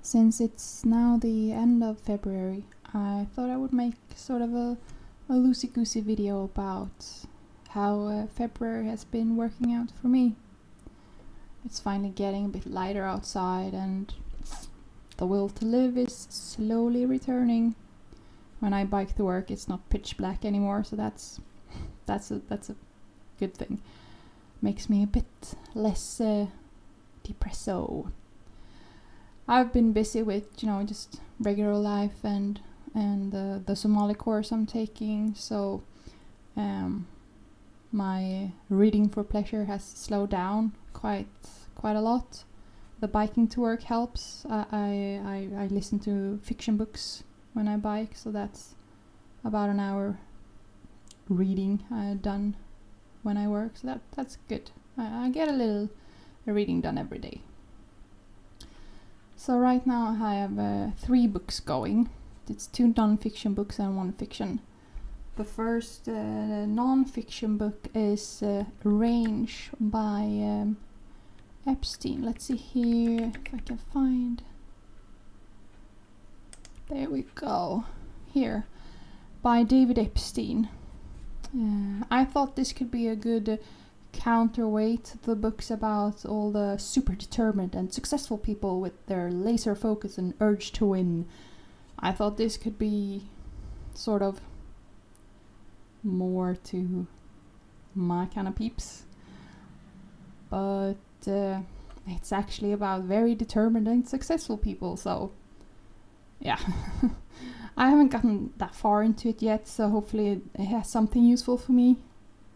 since it's now the end of February, I thought I would make sort of a loosey-goosey video about how February has been working out for me. It's finally getting a bit lighter outside and the will to live is slowly returning. When I bike to work, it's not pitch black anymore, so that's a good thing. Makes me a bit less depresso. I've been busy with, just regular life and the Somali course I'm taking, so my reading for pleasure has slowed down quite a lot. The biking to work helps. I listen to fiction books when I bike, so that's about an hour reading done when I work, so that's good. I get a little reading done every day. So right now I have 3 books going. It's 2 non-fiction books and 1 fiction. The first non-fiction book is Range by Epstein. Let's see here if I can find. There we go. Here, by David Epstein. I thought this could be a good counterweight to the books about all the super determined and successful people with their laser focus and urge to win. I thought this could be sort of more to my kind of peeps. But it's actually about very determined and successful people, so yeah. I haven't gotten that far into it yet, so hopefully it has something useful for me.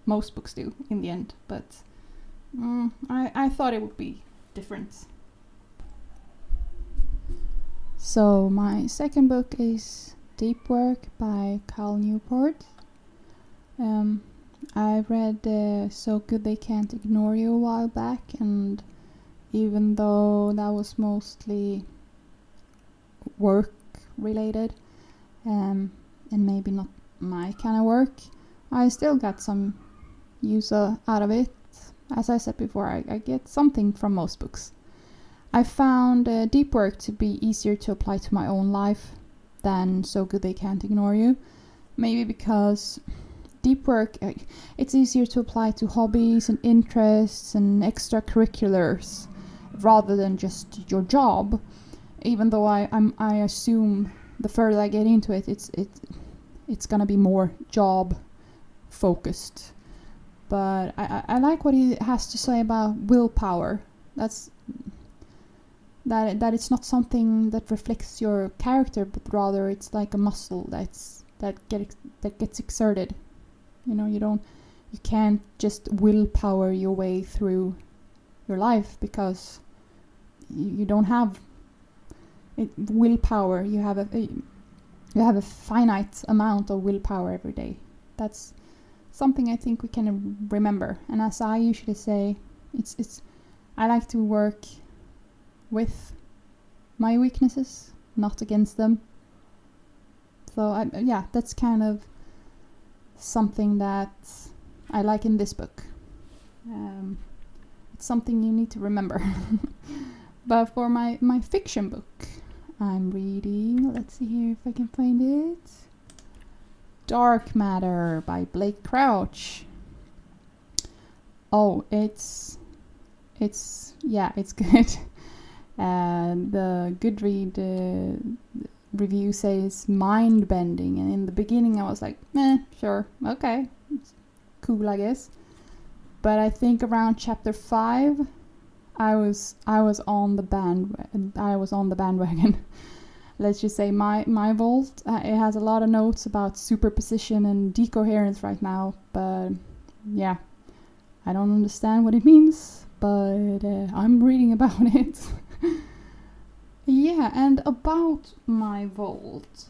Most books do in the end, but I thought it would be different. So my second book is Deep Work by Cal Newport. I read So Good They Can't Ignore You a while back, and even though that was mostly work related and maybe not my kind of work, I still got some use out of it. As I said before, I get something from most books. I found Deep Work to be easier to apply to my own life than So Good They Can't Ignore You. Maybe because Deep Work, it's easier to apply to hobbies and interests and extracurriculars rather than just your job. Even though I assume the further I get into it, it's gonna be more job focused. But I like what he has to say about willpower. That it's not something that reflects your character, but rather it's like a muscle that gets exerted. You can't just willpower your way through your life, because you don't have willpower. You have a finite amount of willpower every day. That's something I think we can remember. And as I usually say, I like to work with my weaknesses, not against them. So that's kind of something that I like in this book. It's something you need to remember. But for my fiction book, I'm reading, let's see here if I can find it, Dark Matter by Blake Crouch. Oh, it's good. The GoodRead review says mind-bending, and in the beginning I was like, sure, okay, it's cool, I guess. But I think around chapter 5, I was on the bandwagon. Let's just say my vault, it has a lot of notes about superposition and decoherence right now, but yeah, I don't understand what it means, but I'm reading about it. Yeah, and about my vault,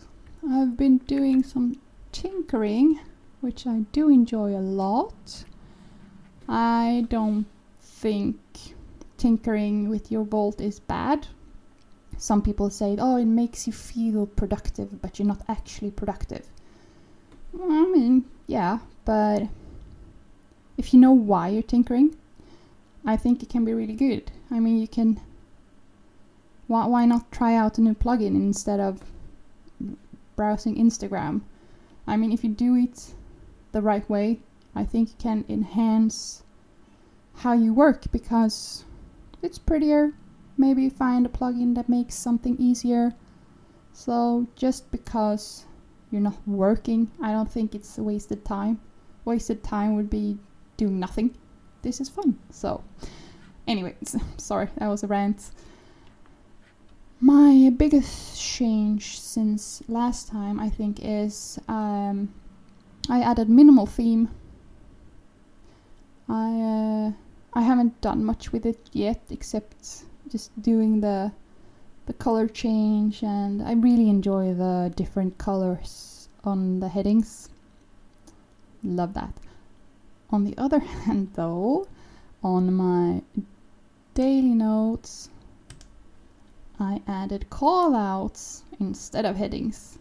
I've been doing some tinkering, which I do enjoy a lot. I don't think tinkering with your vault is bad. Some people say, it makes you feel productive, but you're not actually productive. I mean, yeah, but if you know why you're tinkering, I think it can be really good. I mean, why not try out a new plugin instead of browsing Instagram? I mean, if you do it the right way, I think it can enhance how you work because it's prettier. Maybe find a plugin that makes something easier. So just because you're not working, I don't think it's a wasted time. Wasted time would be doing nothing. This is fun. So anyway, sorry, that was a rant. My biggest change since last time, I think, is I added minimal theme. I haven't done much with it yet, except just doing the color change, and I really enjoy the different colors on the headings. Love that. On the other hand, though, on my daily notes, I added callouts instead of headings.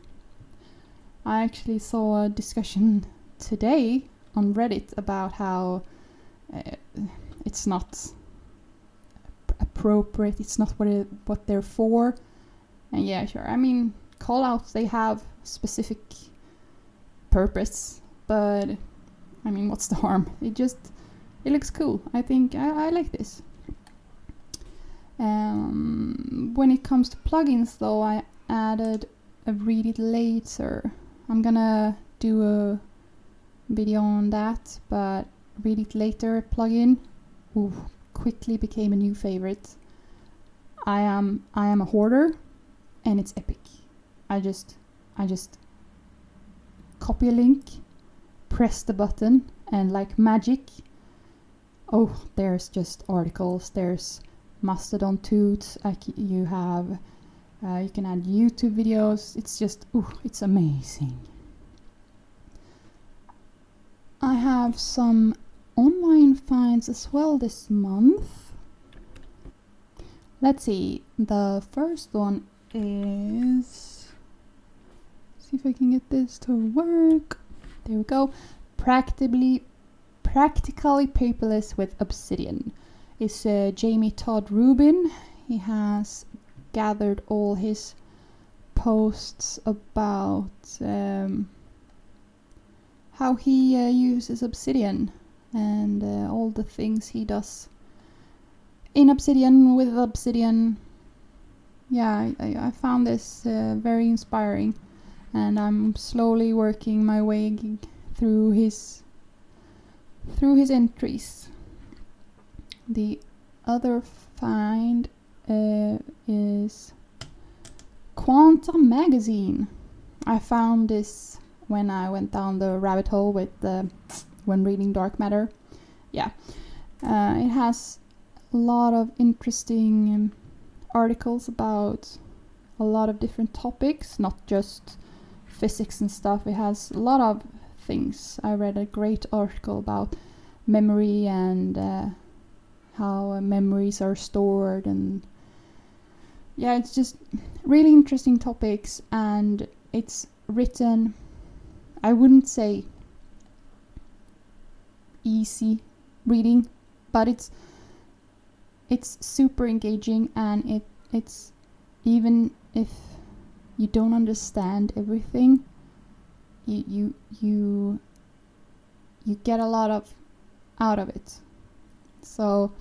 I actually saw a discussion today on Reddit about how it's not appropriate, it's not what they're for. And yeah, sure, I mean, callouts, they have specific purpose, but I mean, what's the harm? It looks cool. I think I like this. When it comes to plugins, though, I added a read it later. I'm gonna do a video on that, but read it later plugin quickly became a new favorite. I am a hoarder, and it's epic. I just copy a link, press the button, and like magic, there's just articles. There's Mastodon toots. You can add YouTube videos. It's just it's amazing. I have some online finds as well this month. Let's see. The first one is, see if I can get this to work. There we go. Practically paperless with Obsidian. It's Jamie Todd Rubin. He has gathered all his posts about how he uses Obsidian and all the things he does in Obsidian with Obsidian. Yeah, I found this very inspiring, and I'm slowly working my way through his entries. The other find is Quantum Magazine. I found this when I went down the rabbit hole with when reading dark matter. Yeah, it has a lot of interesting articles about a lot of different topics, not just physics and stuff. It has a lot of things. I read a great article about memory and how memories are stored, and yeah, it's just really interesting topics, and it's written, I wouldn't say easy reading, but it's super engaging, and it's even if you don't understand everything, you get a lot out of it. So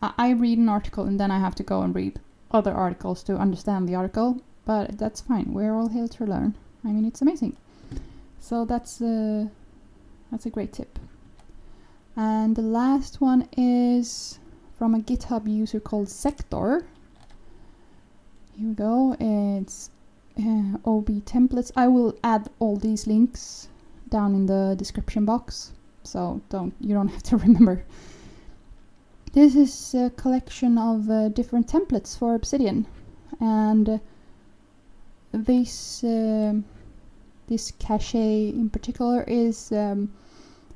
I read an article and then I have to go and read other articles to understand the article, but that's fine. We're all here to learn. I mean, it's amazing. So that's a great tip. And the last one is from a GitHub user called Sector. Here we go. It's OB templates. I will add all these links down in the description box, so you don't have to remember. This is a collection of different templates for Obsidian, and this cache in particular is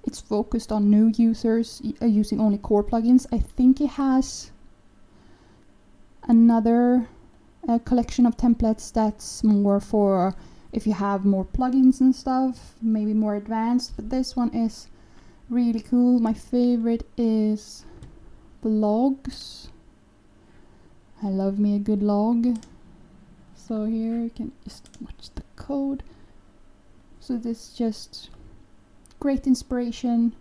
it's focused on new users using only core plugins. I think it has another collection of templates that's more for if you have more plugins and stuff, maybe more advanced, but this one is really cool. My favorite is blogs. I love me a good log. So here you can just watch the code. So this is just great inspiration.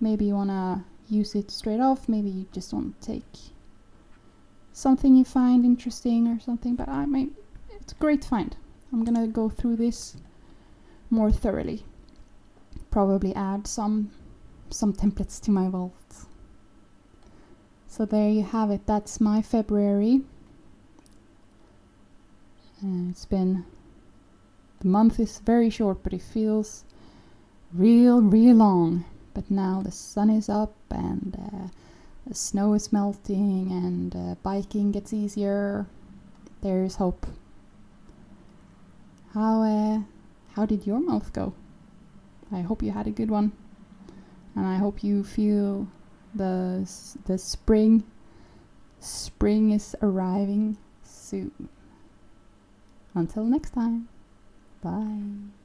Maybe you wanna use it straight off, maybe you just want to take something you find interesting or something, but it's a great find. I'm gonna go through this more thoroughly. Probably add some templates to my vault. So there you have it, that's my February. The month is very short, but it feels real long. But now the sun is up and the snow is melting and biking gets easier. There's hope. How did your month go? I hope you had a good one, and I hope you feel the spring. Spring is arriving soon. Until next time, bye.